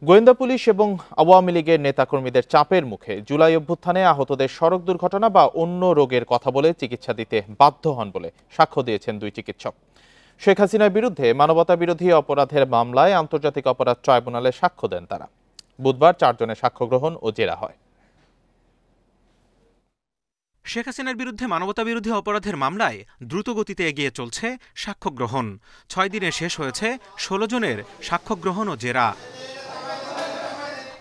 গোয়েন্দা পুলিশ এবং আওয়ামী লীগের নেতাকর্মীদের চাপের মুখে জুলাই অভ্যুত্থানে আহতদের সড়ক দুর্ঘটনা বা অন্য রোগের কথা বলে চিকিৎসা দিতে বাধ্য হন বলে সাক্ষ্য দিয়েছেন দুই চিকিৎসক। শেখ হাসিনার বিরুদ্ধে মানবতা বিরোধী অপরাধের মামলায় আন্তর্জাতিক অপরাধ ট্রাইব্যুনালে সাক্ষ্য দেন তারা। বুধবার 4 জনের সাক্ষ্য গ্রহণ ও জেরা হয়। শেখ হাসিনার বিরুদ্ধে মানবতা বিরোধী অপরাধের মামলায় দ্রুত গতিতে এগিয়ে চলছে সাক্ষ্য গ্রহণ। 6 দিনে শেষ হয়েছে 16 জনের সাক্ষ্য গ্রহণ ও জেরা।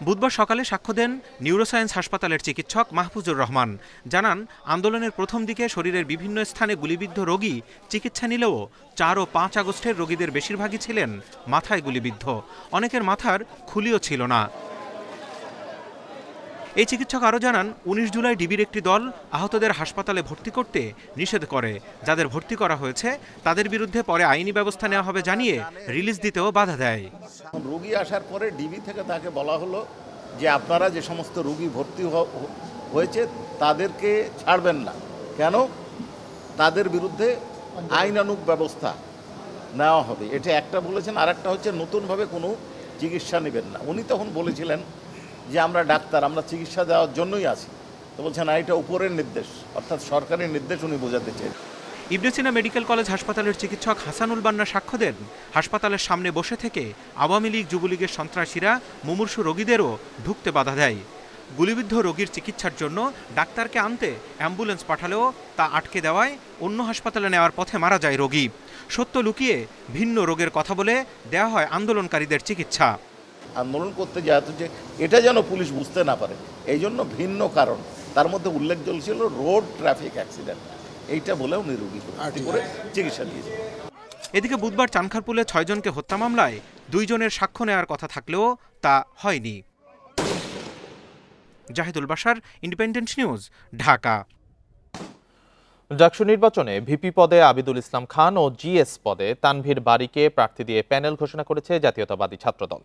বুধবার সকালে সাক্ষ্য দেন নিউরোসায়েন্স হাসপাতালের চিকিৎসক মাহফুজুর রহমান। জানান, আন্দোলনের প্রথম দিকে শরীরের বিভিন্ন স্থানে গুলিবিদ্ধ রোগী চিকিৎসা নিলেও 4 ও 5 আগস্টের রোগীদের বেশিরভাগই ছিলেন মাথায় গুলিবিদ্ধ, অনেকের মাথার খুলিও ছিল না। এই চিকিৎসক আরও জানান, 19 জুলাই ডিবির একটি দল আহতদের হাসপাতালে ভর্তি করতে নিষেধ করে। যাদের ভর্তি করা হয়েছে তাদের বিরুদ্ধে পরে আইনি ব্যবস্থা নেওয়া হবে জানিয়ে রিলিজ দিতেও বাধা দেয়। রোগী আসার পরে ডিবি থেকে তাকে বলা হলো যে আপনারা যে সমস্ত রোগী ভর্তি হয়েছে তাদেরকে ছাড়বেন না, কেন? তাদের বিরুদ্ধে আইনানুগ ব্যবস্থা নেওয়া হবে। এটা একটা বলেছেন, আর একটা হচ্ছে নতুনভাবে কোনো চিকিৎসা নেবেন না। উনি তখন বলেছিলেন যে আমরা ডাক্তার, আমরা চিকিৎসা দেওয়ার জন্যই আছি। তো বলছেন না, এটা উপরের নির্দেশ, অর্থাৎ সরকারের নির্দেশ উনি বোঝাতে চেয়েছেন। ইবনে সিনা মেডিকেল কলেজ হাসপাতালের চিকিৎসক হাসানুল বান্না সাক্ষ্য দেন, হাসপাতালের সামনে বসে থেকে আওয়ামী লীগ যুবলীগের সন্ত্রাসীরা মুমূর্ষু রোগীদেরও ঢুকতে বাধা দেয়। গুলিবিদ্ধ রোগীর চিকিৎসার জন্য ডাক্তারকে আনতে অ্যাম্বুলেন্স পাঠালেও তা আটকে দেওয়ায় অন্য হাসপাতালে নেওয়ার পথে মারা যায় রোগী। সত্য লুকিয়ে ভিন্ন রোগের কথা বলে দেওয়া হয় আন্দোলনকারীদের চিকিৎসা। আন্দোলন করতে যাওয়া যে এটা যেন পুলিশ বুঝতে না পারে, এই জন্য ভিন্ন কারণ তার মধ্যে উল্লেখযোগ্য ছিল রোড ট্রাফিক অ্যাক্সিডেন্ট, এইটা বলেও রোগী করে চিকিৎসা দিয়েছে। এদিকে বুধবার চানখারপুলে 6 জনকে হত্যা মামলায় 2 জনের সাক্ষ্য নেওয়ার কথা থাকলেও তা হয়নি। Zahidul Bashar, Independent News, Dhaka. ডাকসু নির্বাচনে ভিপি পদে আবিদুল ইসলাম খান ও জিএস পদে তানভীর বারীকে প্রার্থী দিয়ে প্যানেল ঘোষণা করেছে জাতীয়তাবাদী ছাত্রদল।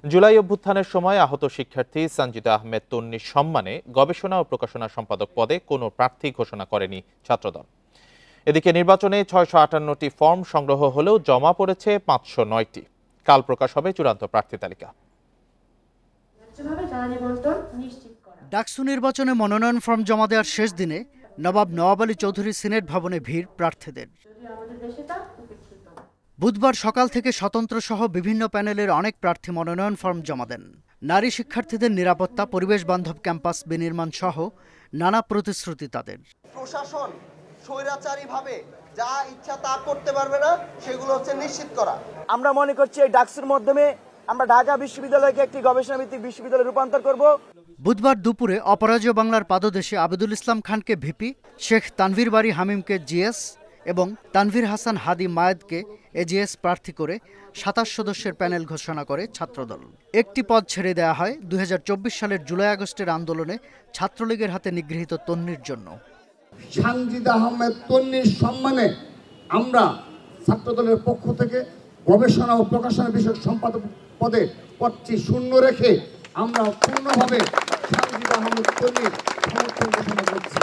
জুলাই অভ্যুত্থানের সময় আহত শিক্ষার্থী সঞ্জিদা আহমেদ তন্নির সম্মানে গবেষণা ও প্রকাশনা সম্পাদক পদে কোনো প্রার্থী ঘোষণা করেনি ছাত্রদল। এদিকে নির্বাচনে 658টি ফর্ম সংগ্রহ হলেও জমা পড়েছে 509টি। কাল প্রকাশ হবে চূড়ান্ত প্রার্থী তালিকা। ডাকসু নির্বাচনে মনোনয়ন ফর্ম জমা দেওয়ার শেষ দিনে নবাব নওয়াব আলী চৌধুরী সিনেট ভবনে ভিড় প্রার্থীদের। বুধবার সকাল থেকে স্বতন্ত্র সহ বিভিন্ন প্যানেলের অনেক প্রার্থী মনোনয়ন ফর্ম জমা দেন। নারী শিক্ষার্থীদের নিরাপত্তা, পরিবেশ বান্ধব ক্যাম্পাস বিনির্মাণ সহ নানা প্রতিশ্রুতি তাদের। প্রশাসন স্বৈরাচারীভাবে যা ইচ্ছা তা করতে পারবে না, সেগুলো হচ্ছে নিশ্চিত করা। আমরা মনে করছি এই ডাকসুর মাধ্যমে আমরা ঢাকা বিশ্ববিদ্যালয়কে একটি গবেষণা ভিত্তিক বিশ্ববিদ্যালয়ে রূপান্তর করব। বুধবার দুপুরে অপরাজেয় বাংলার পাদদেশে আবিদুল ইসলাম খানকে ভিপি, শেখ তানভীর বারী হামিমকে জিএস এবং তানভীর হাসান হাদি মায়েদকে এজিএস প্রার্থী করে 27 সদস্যের প্যানেল ঘোষণা করে ছাত্রদল। একটি পদ ছেড়ে দেওয়া হয় 2024 সালের জুলাই আগস্টের আন্দোলনে ছাত্রলীগের হাতে নিগৃহীত তন্নির জন্য। সঞ্জিদা আহমেদ তন্নির সম্মানে আমরা ছাত্রদলের পক্ষ থেকে গবেষণা ও প্রকাশনা বিষয়ক সম্পাদক পদে পদটি শূন্য রেখে আমরা পূর্ণভাবে সঞ্জিদা আহমেদ তন্নির সমর্থন ঘোষণা করছি।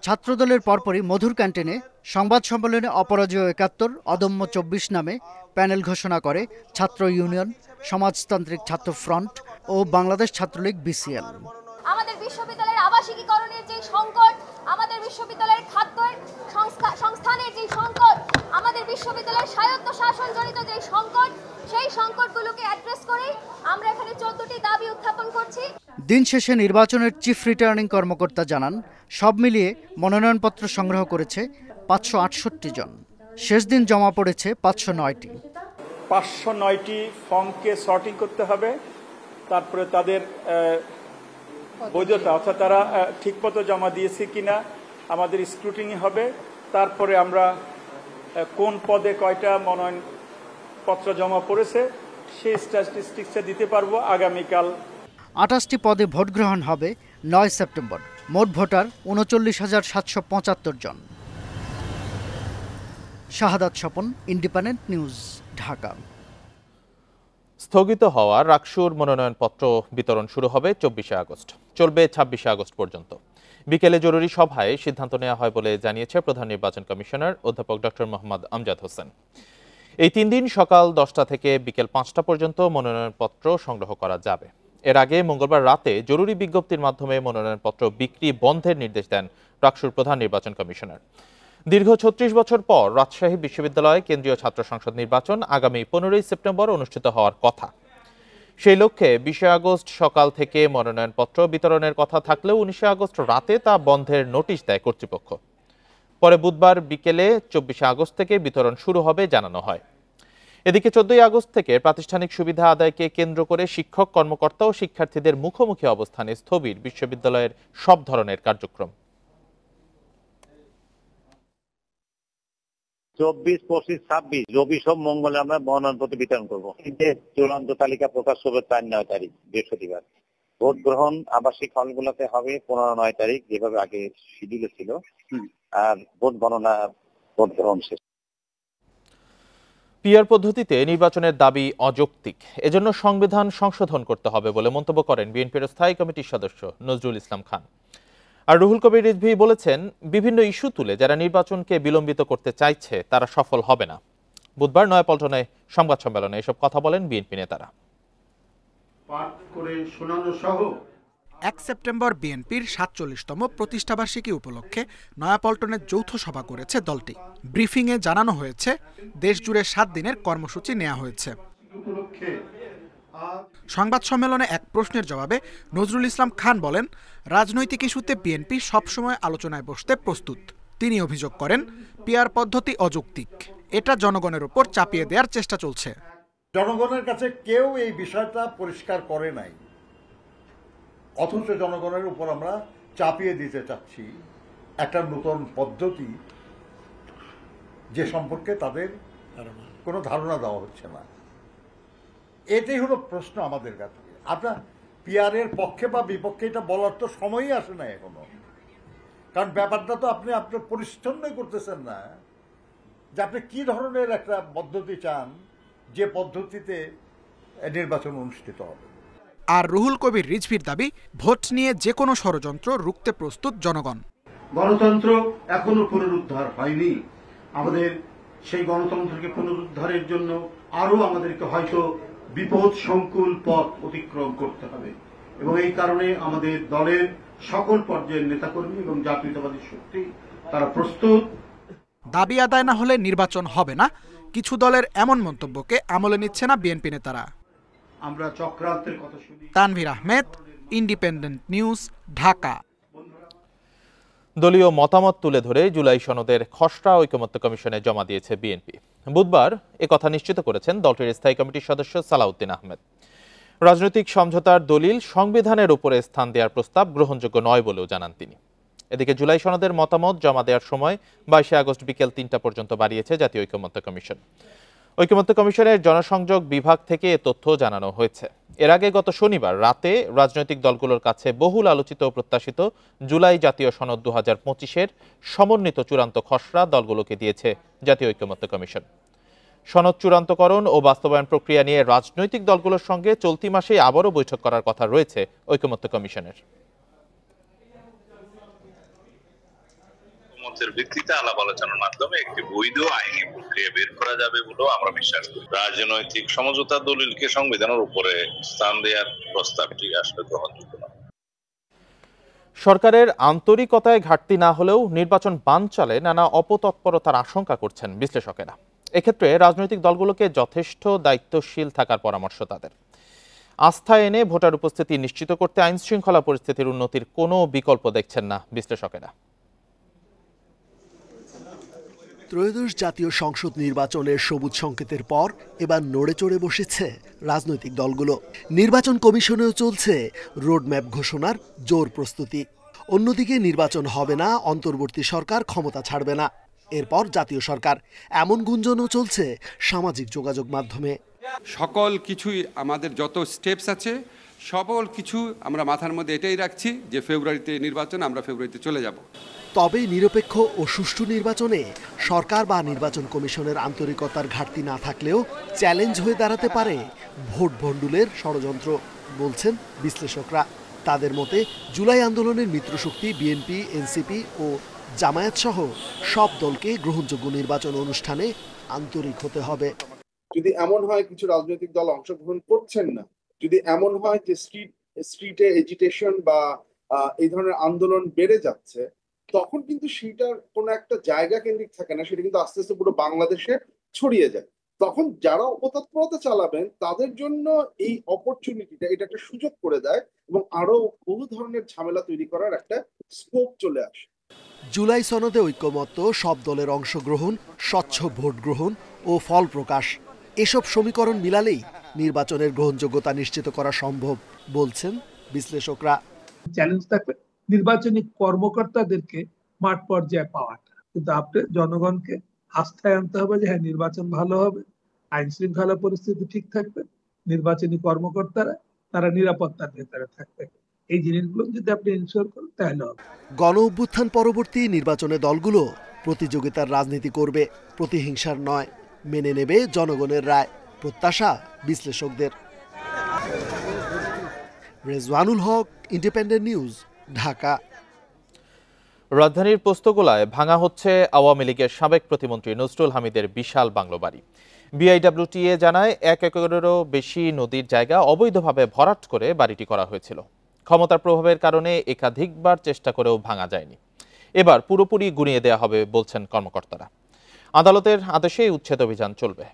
ছাত্রদলের পরপরই মধুর ক্যান্টিনে সংবাদ সম্মেলনে অপরাজেয় 71, অদম্য 24 নামে প্যানেল ঘোষণা করে ছাত্র ইউনিয়ন, সমাজতান্ত্রিক ছাত্র ফ্রন্ট ও বাংলাদেশ ছাত্রলীগ বিসিএল। আমাদের বিশ্ববিদ্যালয়ের আবাসিকীকরণের যে সংকট, আমাদের বিশ্ববিদ্যালয়ের খাদ্যের সংস্থানের যে সংকট, আমাদের বিশ্ববিদ্যালয়ের স্বায়ত্ত শাসন জনিত যে সংকট, সেই সংকটগুলোকে অ্যাড্রেস করে আমরা এখানে 14টি দাবি উত্থাপন করছি। দিন শেষে নির্বাচনের চিফ রিটার্নিং কর্মকর্তা জানান, সব মিলিয়ে মনোনয়নপত্র সংগ্রহ করেছে 568 জন। শেষ দিন জমা পড়েছে 509টি। 509টি ফর্মকে সর্টিং করতে হবে, তারপরে তাদের বৈধতা অর্থাৎ তারা ঠিকমতো জমা দিয়েছে কিনা আমাদের স্ক্রুটিনি হবে। তারপরে আমরা কোন পদে কয়টা মনোনয়নপত্র জমা পড়েছে সেই স্ট্যাটিস্টিক্সে দিতে পারবো আগামীকাল। 28টি পদে ভোট গ্রহণ হবে 9 সেপ্টেম্বর। মোট ভোটার 39,775 জন। শাহাদাত স্বপন, ইন্ডিপেন্ডেন্ট নিউজ, ঢাকা। স্থগিত হওয়া রাকসুর মনোনয়নপত্র বিতরণ শুরু হবে 24 আগস্ট, চলবে 26 আগস্ট পর্যন্ত। বিকেলে জরুরি সভায় সিদ্ধান্ত নেওয়া হয় বলে জানিয়েছে প্রধান নির্বাচন কমিশনার অধ্যাপক ডক্টর মোহাম্মদ আমজাদ হোসেন। এই 3 দিন সকাল 10টা থেকে বিকেল 5টা পর্যন্ত মনোনয়নপত্র সংগ্রহ করা যাবে। এর আগে মঙ্গলবার রাতে জরুরি বিজ্ঞপ্তির মাধ্যমে মনোনয়নপত্র বিক্রি বন্ধের নির্দেশ দেন ডাকসুর প্রধান নির্বাচন কমিশনার। দীর্ঘ 36 বছর পর রাজশাহী বিশ্ববিদ্যালয় কেন্দ্রীয় ছাত্র সংসদ নির্বাচন আগামী 15ই সেপ্টেম্বর অনুষ্ঠিত হওয়ার কথা। সেই লক্ষ্যে 20 আগস্ট সকাল থেকে মনোনয়নপত্র বিতরণের কথা থাকলেও 19 আগস্ট রাতে তা বন্ধের নোটিশ দেয় কর্তৃপক্ষ। পরে বুধবার বিকেলে 24 আগস্ট থেকে বিতরণ শুরু হবে জানানো হয়। এদিকে 14 আগস্ট থেকে প্রাতিষ্ঠানিক সুবিধা আদায়কে কেন্দ্র করে শিক্ষক, কর্মকর্তা ও শিক্ষার্থীদের মুখোমুখি অবস্থানে স্থবির বিশ্ববিদ্যালয়ের সব ধরনের কার্যক্রম। 24, 25, 26 রবি সব মঙ্গলে আমরা মনোনয়নপত্র বিতরণ করবো। চূড়ান্ত তালিকা প্রকাশ হবে 4-9 তারিখ বৃহস্পতিবার। ভোট গ্রহণ আবাসিক হলগুলোতে হবে 15-9 তারিখ, যেভাবে আগে শিডিউলে ছিল। আর ভোট গণনা, ভোট গ্রহণ শেষ। পিআর পদ্ধতিতে নির্বাচনের দাবি অযৌক্তিক, এজন্য সংবিধান সংশোধন করতে হবে বলে মন্তব্য করেন বিএনপির স্থায়ী কমিটির সদস্য নজরুল ইসলাম খান। আর রুহুল কবির রিজভী বলেছেন, বিভিন্ন ইস্যু তুলে যারা নির্বাচনকে বিলম্বিত করতে চাইছে তারা সফল হবে না। বুধবার নয়াপল্টনে সংবাদ সম্মেলনে এসব কথা বলেন বিএনপি নেতারা। 1 সেপ্টেম্বর বিএনপির 47তম প্রতিষ্ঠাবার্ষিকী উপলক্ষে নয়াপল্টনের যৌথ সভা করেছে দলটি। ব্রিফিংয়ে জানানো হয়েছে, দেশজুড়ে 7 দিনের কর্মসূচি নেওয়া হয়েছে। সংবাদ সম্মেলনে এক প্রশ্নের জবাবে নজরুল ইসলাম খান বলেন, রাজনৈতিক ইস্যুতে বিএনপি সবসময় আলোচনায় বসতে প্রস্তুত। তিনি অভিযোগ করেন, পিআর পদ্ধতি অযৌক্তিক, এটা জনগণের উপর চাপিয়ে দেওয়ার চেষ্টা চলছে। জনগণের কাছে কেউ এই বিষয়টা পরিষ্কার করে নাই, অথচ জনগণের উপর আমরা চাপিয়ে দিতে চাচ্ছি একটা নতুন পদ্ধতি, যে সম্পর্কে তাদের কোনো ধারণা দেওয়া হচ্ছে না। এটাই হলো প্রশ্ন আমাদের কাছে। আপনার পিআরের পক্ষে বা বিপক্ষে এটা বলার তো সময়ই আসে না এখনো, কারণ ব্যাপারটা তো আপনি আপনার পরিচ্ছন্নই করতেছেন না যে আপনি কি ধরনের একটা পদ্ধতি চান যে পদ্ধতিতে নির্বাচন অনুষ্ঠিত হবে। আর রুহুল কবির রিজভির দাবি, ভোট নিয়ে যে কোনো ষড়যন্ত্র রুখতে প্রস্তুত জনগণ। গণতন্ত্র এখনো পুনরুদ্ধার হয়নি। আমাদের সেই গণতন্ত্রকে পুনরুদ্ধারের জন্য আরো আমাদেরকে হয়তো বিপদ সংকুল পথ অতিক্রম করতে হবে, এবং এই কারণে আমাদের দলের সকল পর্যায়ের নেতাকর্মী এবং জাতীয়তাবাদী শক্তি তারা প্রস্তুত। দাবি আদায় না হলে নির্বাচন হবে না, কিছু দলের এমন মন্তব্যকে আমলে নিচ্ছে না বিএনপি নেতারা। আমরা চক্রান্তের কথা শুনি। Tanvir Ahmed, independent News, Dhaka. দলীয় মতামত তুলে ধরে জুলাই সনদের খসড়া ঐকমত্য কমিশনে জমা দিয়েছে বিএনপি। বুধবার একথা নিশ্চিত করেছেন দলটির স্থায়ী কমিটির সদস্য সালাউদ্দিন আহমেদ। রাজনৈতিক সমঝোতার দলিল সংবিধানের উপরে স্থান দেওয়ার প্রস্তাব গ্রহণযোগ্য নয় বলেও জানান তিনি। এদিকে জুলাই সনদের মতামত জমা দেওয়ার সময় 22 আগস্ট বিকেল 3টা পর্যন্ত বাড়িয়েছে জাতীয় ঐকমত্য কমিশন। ঐকমত্য কমিশনের জনসংযোগ বিভাগ থেকে এ তথ্য জানানো হয়েছে। এর আগে গত শনিবার রাতে রাজনৈতিক দলগুলোর কাছে বহুল আলোচিত ও প্রত্যাশিত জুলাই জাতীয় সনদ 2025-এর সমন্বিত চূড়ান্ত খসড়া দলগুলোকে দিয়েছে জাতীয় ঐকমত্য কমিশন। সনদ চূড়ান্তকরণ ও বাস্তবায়ন প্রক্রিয়া নিয়ে রাজনৈতিক দলগুলোর সঙ্গে চলতি মাসেই আবারও বৈঠক করার কথা রয়েছে ঐকমত্য কমিশনের। ভিত্তিতে আলাপ আলোচনার মাধ্যমে একটি বৈধ আইনি প্রক্রিয়া বের করা যাবে বলেও আমরা বিশ্বাস করি। রাজনৈতিক সমঝোতা দলিলকে সংবিধানের উপরে স্থান দেওয়ার প্রস্তাবটি আসলে গ্রহণযোগ্য নয়। সরকারের আন্তরিকতায় ঘাটতি না হলেও নির্বাচন বানচালে নানা অপতৎপরতার আশঙ্কা করছেন বিশ্লেষকেরা। এক্ষেত্রে রাজনৈতিক দলগুলোকে যথেষ্ট দায়িত্বশীল থাকার পরামর্শ তাদের। আস্থা এনে ভোটার উপস্থিতি নিশ্চিত করতে আইন শৃঙ্খলা পরিস্থিতির উন্নতির কোনো বিকল্প দেখছেন না বিশ্লেষকেরা। ত্রয়োদশ জাতীয় সংসদ নির্বাচনের সবুজ সংকেতের পর এবার নড়ে চড়ে বসেছে রাজনৈতিক দলগুলো। নির্বাচন কমিশনেও চলছে রোডম্যাপ ঘোষণার জোর প্রস্তুতি। অন্যদিকে নির্বাচন হবে না, অন্তর্বর্তী সরকার ক্ষমতা ছাড়বে না, এরপর জাতীয় সরকার, এমন গুঞ্জনও চলছে সামাজিক যোগাযোগ মাধ্যমে। সকল কিছুই আমাদের যত স্টেপস আছে সকল কিছু আমরা মাথার মধ্যে এটাই রাখছি যে ফেব্রুয়ারিতে নির্বাচন, আমরা ফেব্রুয়ারিতে চলে যাব। তবে নিরপেক্ষ ও সুষ্ঠু নির্বাচনে সরকার বা নির্বাচন কমিশনের আন্তরিকতার ঘাটতি না থাকলেও চ্যালেঞ্জ হয়ে দাঁড়াতে পারে ভোট ভণ্ডুলের ষড়যন্ত্র, বলছেন বিশ্লেষকরা। তাদের মতে জুলাই আন্দোলনের মিত্রশক্তি বিএনপি, এনসিপি ও জামায়াত সহ সব দলকে গ্রহণযোগ্য নির্বাচন অনুষ্ঠানে আন্তরিক হতে হবে। যদি এমন হয় কিছু রাজনৈতিক দল অংশগ্রহণ করছেন না, যদি এমন হয় যে স্ট্রিটে এজিটেশন বা এই ধরনের আন্দোলন বেড়ে যাচ্ছে, তখন কিন্তু সেটার কোনো একটা জায়গা কেন্দ্রিক থাকে না, সেটা কিন্তু আস্তে আস্তে পুরো বাংলাদেশে ছড়িয়ে যায়। তখন যারা অপতৎপরতা চালাবেন তাদের জন্য এই অপরচুনিটিটা, এটা একটা সুযোগ করে দেয় এবং আরো বহু ধরনের ঝামেলা তৈরি করার একটা স্কোপ চলে আসে। জুলাই সনদে ঐক্যমত্য, সব দলের অংশগ্রহণ, স্বচ্ছ ভোট গ্রহণ ও ফল প্রকাশ, এসব সমীকরণ মিলালেই নির্বাচনের গ্রহণযোগ্যতা নিশ্চিত করা সম্ভব বলছেন বিশ্লেষকরা। চ্যালেঞ্জ থাকবে নির্বাচনী কর্মকর্তাদেরকে মাঠ পর্যায়ে পাওয়াটা, কিন্তু আপনি জনগণকে আস্থায় আনতে হবে যে হ্যাঁ নির্বাচন ভালো হবে, আইন শৃঙ্খলা পরিস্থিতি ঠিক থাকবে, নির্বাচনী কর্মকর্তারা তারা নিরাপত্তার ভেতরে থাকবে। এই জিনিসগুলো যদি আপনি ইনশিওর করেন তাহলে হবে। গণ অভ্যুত্থান পরবর্তী নির্বাচনে দলগুলো প্রতিযোগিতার রাজনীতি করবে, প্রতিহিংসার নয়। মেনে নেবে জনগণের রায়, প্রত্যাশা বিশ্লেষকদের। রেজওয়ানুল হক, ইন্ডিপেন্ডেন্ট নিউজ, ঢাকা। রাজধানীর পোস্তগোলায় ভাঙা হচ্ছে আওয়ামী লীগের সাবেক প্রতিমন্ত্রী নজরুল হামিদের বিশাল বাংলো বাড়ি। বিআইডব্লিউটিএ জানায় 1 একরেরও বেশি নদীর জায়গা অবৈধভাবে ভরাট করে বাড়িটি করা হয়েছিল। ক্ষমতার প্রভাবের কারণে একাধিকবার চেষ্টা করেও ভাঙা যায়নি। এবার পুরোপুরি গুঁড়িয়ে দেওয়া হবে বলছেন কর্মকর্তারা। আদালতের আদেশে উচ্ছেদ অভিযান চলবে।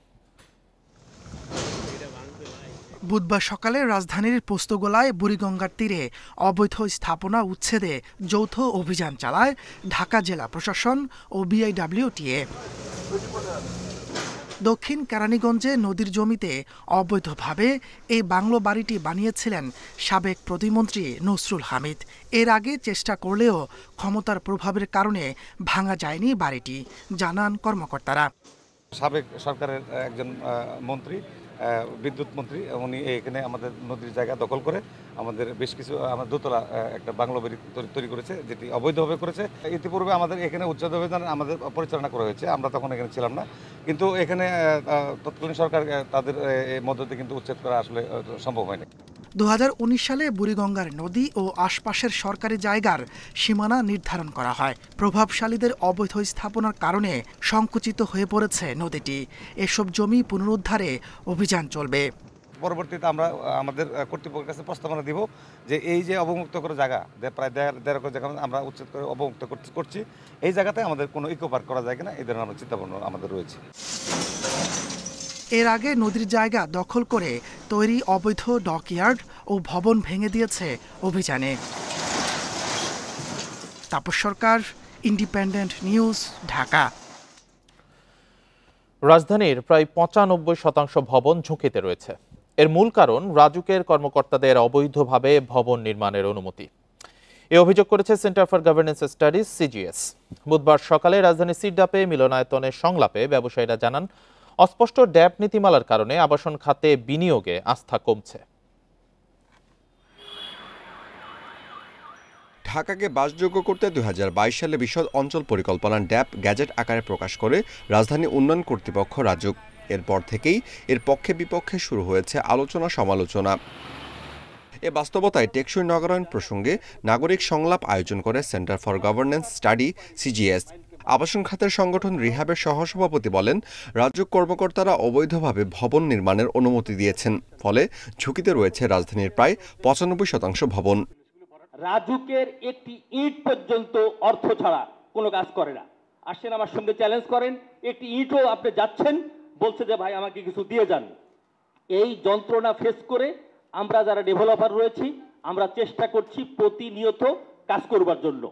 বুধবার সকালে রাজধানীর পোস্তগোলায় বুড়িগঙ্গার তীরে অবৈধ স্থাপনা উচ্ছেদে যৌথ অভিযান চালায় ঢাকা জেলা প্রশাসন ও বিআইডব্লিউটিএ। দক্ষিণ কেরানীগঞ্জে নদীর জমিতে অবৈধভাবে এই বাংলো বাড়িটি বানিয়েছিলেন সাবেক প্রতিমন্ত্রী নজরুল হামিদ। এর আগে চেষ্টা করলেও ক্ষমতার প্রভাবের কারণে ভাঙা যায়নি বাড়িটি, জানান কর্মকর্তারা। সাবেক সরকারের একজন মন্ত্রী, বিদ্যুৎ মন্ত্রী, উনি এখানে আমাদের নদীর জায়গা দখল করে আমাদের বেশ কিছু আমার দোতলা একটা বাংলো বাড়ি তৈরি করেছে, যেটি অবৈধভাবে করেছে। ইতিপূর্বে আমাদের এখানে উচ্ছেদ অভিযান আমাদের পরিচালনা করা হয়েছে, আমরা তখন এখানে ছিলাম না, কিন্তু এখানে তৎকালীন সরকার তাদের মধ্য দিয়ে কিন্তু উচ্ছেদ করা আসলে সম্ভব হয়নি। 2019 সালে বুড়িগঙ্গার নদী ও আশপাশের সরকারি জায়গার সীমানা নির্ধারণ করা হয়। প্রভাবশালীদের অবৈধ স্থাপনার কারণে সংকুচিত হয়ে পড়েছে নদীটি। এসব জমি পুনরুদ্ধারে অভিযান চলবে। পরবর্তীতে আমরা আমাদের কর্তৃপক্ষের কাছে প্রস্তাবনা দিব যে এই যে অবমুক্ত করা জায়গা, প্রায় 1.5 একর জায়গা আমরা উচ্ছেদ করে অবমুক্ত করছি, এই জায়গাতে আমাদের কোনো ইকো পার্ক করা যায় কিনা এই ধরনের আমরা চিন্তাভাবনা আমাদের রয়েছে। এর আগে নদীর জায়গা দখল করে তৈরি অবৈধ ডকইয়ার্ড ও ভবন ভেঙে দিয়েছে অভিযানে। তাপস সরকার, ইন্ডিপেন্ডেন্ট নিউজ, ঢাকা। রাজধানীর প্রায় 95% ভবন ঝুঁকিতে রয়েছে। এর মূল কারণ রাজুকের কর্মকর্তাদের অবৈধভাবে ভবন নির্মাণের অনুমতি। এ অভিযোগ করেছে centre for governance studies CGS. বুধবার সকালে রাজধানী সিডাপে মিলনায়তনের সংলাপে ব্যবসায়ীরা জানান, অস্পষ্ট ড্যাপ নীতিমালার কারণে আবাসন খাতে বিনিয়োগে আস্থা কমছে। ঢাকাকে বাসযোগ্য করতে 2022 সালে বিশদ অঞ্চল পরিকল্পনার ড্যাপ গ্যাজেট আকারে প্রকাশ করে রাজধানী উন্নয়ন কর্তৃপক্ষ রাজুক। এরপর থেকেই এর পক্ষে বিপক্ষে শুরু হয়েছে আলোচনা সমালোচনা। এ বাস্তবতায় টেকসই নগরায়ণ প্রসঙ্গে নাগরিক সংলাপ আয়োজন করে centre for governance study CGS. আবাসন খাতের সংগঠন রিহাবের সহসভাপতি বলেন, রাজুক কর্মকর্তারা অবৈধভাবে ভবন নির্মাণের অনুমতি দিয়েছেন, ফলে ঝুঁকিতে রয়েছে রাজধানীর প্রায় 95% ভবন। রাজুকের একটি ইট পর্যন্ত অর্থ ছাড়া কোনো কাজ করে না। আসেন আমার সঙ্গে চ্যালেঞ্জ করেন, একটি ইটও আপনি যাচ্ছেন, বলছে যে ভাই আমাকে কিছু দিয়ে যান। এই যন্ত্রণা ফেস করে আমরা যারা ডেভেলপার রয়েছি, আমরা চেষ্টা করছি প্রতিনিয়ত কাজ করবার জন্য।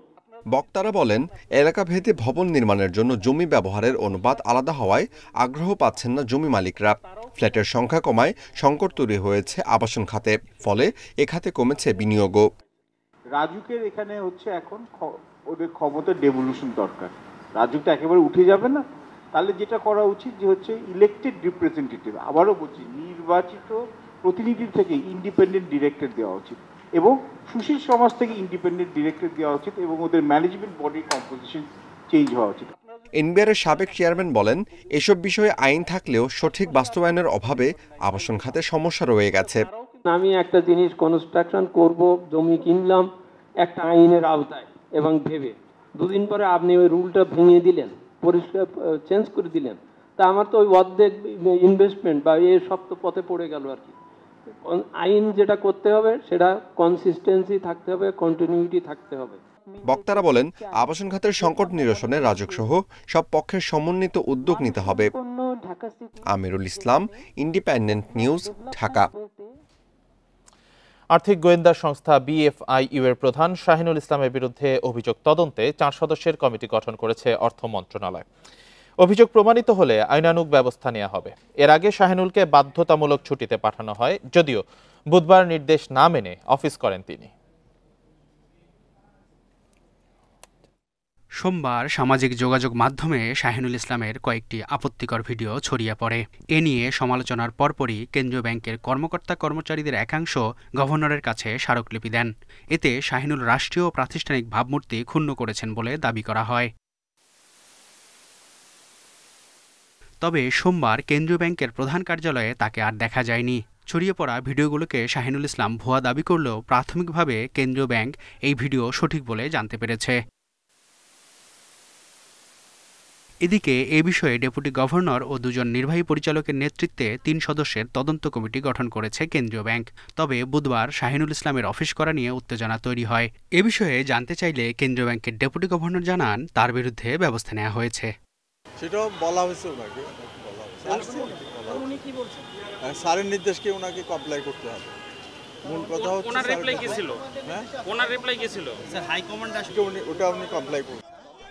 বক্তারা বলেন, এলাকাভেদে ভবন নির্মাণের জন্য জমি ব্যবহারের অনুপাত আলাদা হওয়ায় আগ্রহ পাচ্ছেন না জমি মালিকরা। ফ্ল্যাটের সংখ্যা কমায় সংকট তৈরি হয়েছে আবাসন খাতে, ফলে এ খাতে কমেছে বিনিয়োগও। রাজুকের এখানে হচ্ছে এখন ওদের ক্ষমতা ডেভলিউশন দরকার। রাজুকটা একেবারে উঠে যাবে না, তাহলে যেটা করা উচিত যে হচ্ছে ইলেক্টেড রিপ্রেজেন্টেটিভ, আবারও বলছি নির্বাচিত প্রতিনিধি থেকে ইন্ডিপেন্ডেন্ট ডিরেক্টর দেওয়া উচিত এবং সুশীল সমাজ থেকে ইন্ডিপেন্ডেন্ট ডিরেক্টর দেওয়া উচিত এবং ওদের ম্যানেজমেন্ট বডির কম্পোজিশন চেঞ্জ হওয়া উচিত। এনবিআরের সাবেক চেয়ারম্যান বলেন, এসব বিষয়ে আইন থাকলেও সঠিক বাস্তবায়নের অভাবে আবাসন খাতে সমস্যা রয়ে গেছে। আমি একটা জিনিস কনস্ট্রাকশন করব, জমি কিনলাম একটা আইনের আওতায় এবং ভেবে 2 দিন পরে আপনি ওই রুলটা ভেঙে দিলেন, পরিষ্কার চেঞ্জ করে দিলেন, তা আমার তো ওই অর্ধেক ইনভেস্টমেন্ট বা এর সব তো পথে পড়ে গেল আর কি। আইন যেটা করতে হবে সেটা কনসিস্টেন্সি থাকতে হবে, কন্টিনিউটি থাকতে হবে। বক্তারা বলেন, আবাসন খাতের সংকট নিরসনে রাজুক সহ সব পক্ষের সমন্বিত উদ্যোগ নিতে হবে। Amirul Islam, independent News, Dhaka. আর্থিক গোয়েন্দা সংস্থা BFIU এর প্রধান শাহিনুল ইসলামের বিরুদ্ধে অভিযোগ তদন্তে 4 সদস্যের কমিটি গঠন করেছে অর্থ মন্ত্রণালয়। অভিযোগ প্রমাণিত হলে আইনানুগ ব্যবস্থা নেওয়া হবে। এর আগে শাহিনুলকে বাধ্যতামূলক ছুটিতে পাঠানো হয়, যদিও বুধবার নির্দেশ না মেনে অফিস করেন তিনি। সোমবার সামাজিক যোগাযোগ মাধ্যমে শাহিনুল ইসলামের কয়েকটি আপত্তিকর ভিডিও ছড়িয়ে পড়ে। এ নিয়ে সমালোচনার পরপরই কেন্দ্রীয় ব্যাংকের কর্মকর্তা কর্মচারীদের একাংশ গভর্নরের কাছে স্মারকলিপি দেন। এতে শাহিনুল রাষ্ট্রীয় ও প্রাতিষ্ঠানিক ভাবমূর্তি ক্ষুণ্ণ করেছেন বলে দাবি করা হয়। তবে সোমবার কেন্দ্রীয় ব্যাংকের প্রধান কার্যালয়ে তাকে আর দেখা যায়নি। ছড়িয়ে পড়া ভিডিওগুলোকে শাহিনুল ইসলাম ভুয়া দাবি করলেও প্রাথমিকভাবে কেন্দ্রীয় ব্যাংক এই ভিডিও সঠিক বলে জানতে পেরেছে। এদিকে এ বিষয়ে ডেপুটি গভর্নর ও 2 জন নির্বাহী পরিচালকের নেতৃত্বে 3 সদস্যের তদন্ত কমিটি গঠন করেছে কেন্দ্রীয় ব্যাংক। তবে বুধবার শাহিনুল ইসলামের অফিস করা নিয়ে উত্তেজনা তৈরি হয়। এ বিষয়ে জানতে চাইলে কেন্দ্রীয় ব্যাংকের ডেপুটি গভর্নর জানান, তার বিরুদ্ধে ব্যবস্থা নেওয়া হয়েছে। সেটাও বলা হয়েছে ওনাকে, স্যারের নির্দেশকে ওনাকে কমপ্লাই করতে হবে। মূল কথা হচ্ছে ওনার রিপ্লাই কি ছিল? হ্যাঁ, ওনার রিপ্লাই কি ছিল? স্যার হাই কমান্ড আসলে ওটা উনি কমপ্লাই করুন।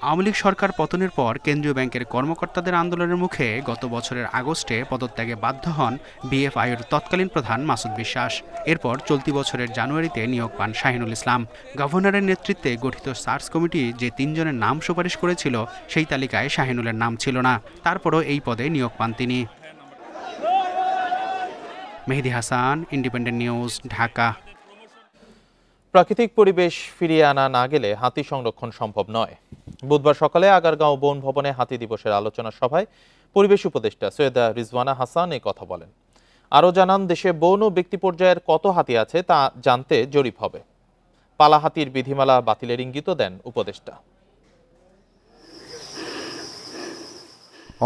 আওয়ামী লীগ সরকার পতনের পর কেন্দ্রীয় ব্যাংকের কর্মকর্তাদের আন্দোলনের মুখে গত বছরের আগস্টে পদত্যাগে বাধ্য হন BFIUর তৎকালীন প্রধান মাসুদ বিশ্বাস। এরপর চলতি বছরের জানুয়ারিতে নিয়োগ পান শাহিনুল ইসলাম। গভর্নরের নেতৃত্বে গঠিত সার্চ কমিটি যে 3 জনের নাম সুপারিশ করেছিল সেই তালিকায় শাহিনুলের নাম ছিল না। তারপরও এই পদে নিয়োগ পান তিনি। Mehedi Hasan, independent News, Dhaka. প্রাকৃতিক পরিবেশ ফিরিয়ে আনা না গেলে হাতি সংরক্ষণ সম্ভব নয়। বুধবার সকালে আগারগাঁও বন ভবনে হাতি দিবসের আলোচনা সভায় পরিবেশ উপদেষ্টা সৈয়দা রিজওয়ানা হাসান এই কথা বলেন। আরও জানান, দেশে বন ও ব্যক্তি পর্যায়ের কত হাতি আছে তা জানতে জরিপ হবে। পালা হাতির বিধিমালা বাতিলের ইঙ্গিতও দেন উপদেষ্টা।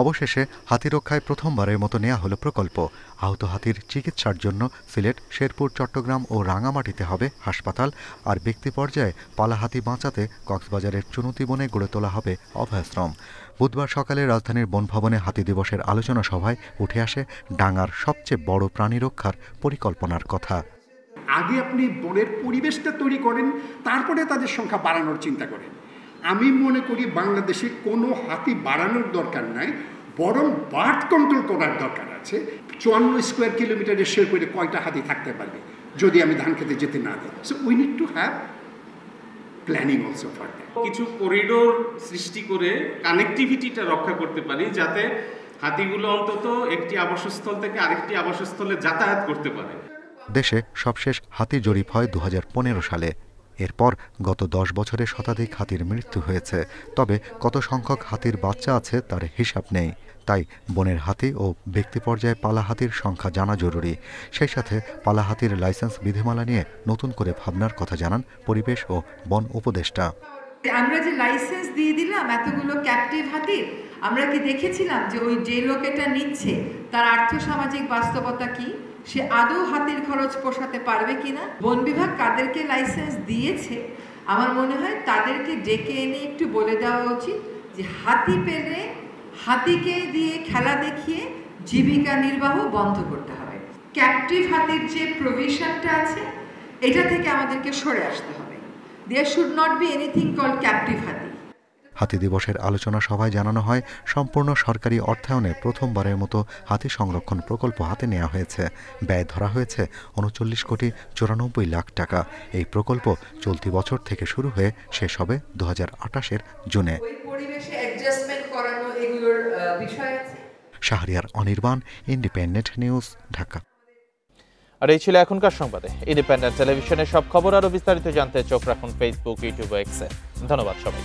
অবশেষে হাতি রক্ষায় প্রথমবারের মতো নেওয়া হলো প্রকল্প। আহত হাতির চিকিৎসার জন্য সিলেট, শেরপুর, চট্টগ্রাম ও রাঙামাটিতে হবে হাসপাতাল। আর ব্যক্তি পর্যায়ে পালা হাতি বাঁচাতে কক্সবাজারের চুনতি বনে গড়ে তোলা হবে অভয়াশ্রম। বুধবার সকালে রাজধানীর বনভবনে হাতি দিবসের আলোচনা সভায় উঠে আসে ডাঙার সবচেয়ে বড় প্রাণী রক্ষার পরিকল্পনার কথা। আগে আপনি বনের পরিবেশটা তৈরি করেন, তারপরে তাদের সংখ্যা বাড়ানোর চিন্তা করেন। আমি মনে করি বাংলাদেশে কোনো হাতি বাড়ানোর দরকার নাই, বরং বার্ড কন্ট্রোল করার দরকার আছে। 54 স্কোয়ার কিলোমিটারের শেরপুরে কয়টা হাতি থাকতে পারবে যদি আমি ধান খেতে যেতে না দিই? So we need to have planning also for that. কিছু করিডোর সৃষ্টি করে কানেক্টিভিটিটা রক্ষা করতে পারি, যাতে হাতিগুলো অন্তত একটি আবাসস্থল থেকে আরেকটি আবাসস্থলে যাতায়াত করতে পারে। দেশে সবশেষ হাতি জরিপ হয় 2015 সালে। এরপর গত 10 বছরে শতাধিক হাতির মৃত্যু হয়েছে। তবে কত সংখ্যক হাতির বাচ্চা আছে তার হিসাব নেই। তাই বনের হাতি ও ব্যক্তি পর্যায়ে পালা হাতির সংখ্যা জানা জরুরি। সেই সাথে পালা হাতির লাইসেন্স বিধিমালা নিয়ে নতুন করে ভাবনার কথা জানান পরিবেশ ও বন উপদেষ্টা। আমরা যে লাইসেন্স দিয়ে দিলাম এতগুলো ক্যাপটিভ হাতির, আমরা কি দেখেছিলাম যে ওই যে লোক এটা নিচ্ছে তার আর্থসামাজিক বাস্তবতা কি? সে আদৌ হাতির খরচ পোষাতে পারবে কিনা? বন বিভাগ কাদেরকে লাইসেন্স দিয়েছে আমার মনে হয় তাদেরকে ডেকে এনে একটু বলে দেওয়া উচিত যে হাতি পেলে হাতিকে দিয়ে খেলা দেখিয়ে জীবিকা নির্বাহ বন্ধ করতে হবে। ক্যাপটিভ হাতির যে প্রভিশনটা আছে এটা থেকে আমাদেরকে সরে আসতে হবে। There should not be anything called captive হাতি। হাতি দিবসের আলোচনা সভায় জানানো হয়, সম্পূর্ণ সরকারি অর্থায়নে প্রথমবারের মতো হাতি সংরক্ষণ প্রকল্প হাতে নেওয়া হয়েছে। ব্যয় ধরা হয়েছে 39,94,00,000 টাকা। এই প্রকল্প চলতি বছর থেকে শুরু হয়ে শেষ হবে 2028-এর জুনে। Shahriar Anirban, Independent News, Dhaka. আর এই ছিল এখনকার সংবাদে। ইন্ডিপেন্ডেন্ট টেলিভিশনের সব খবর আরও বিস্তারিত জানতে চোখ রাখুন ফেসবুক, ইউটিউব ও এক্সে। ধন্যবাদ সবাই।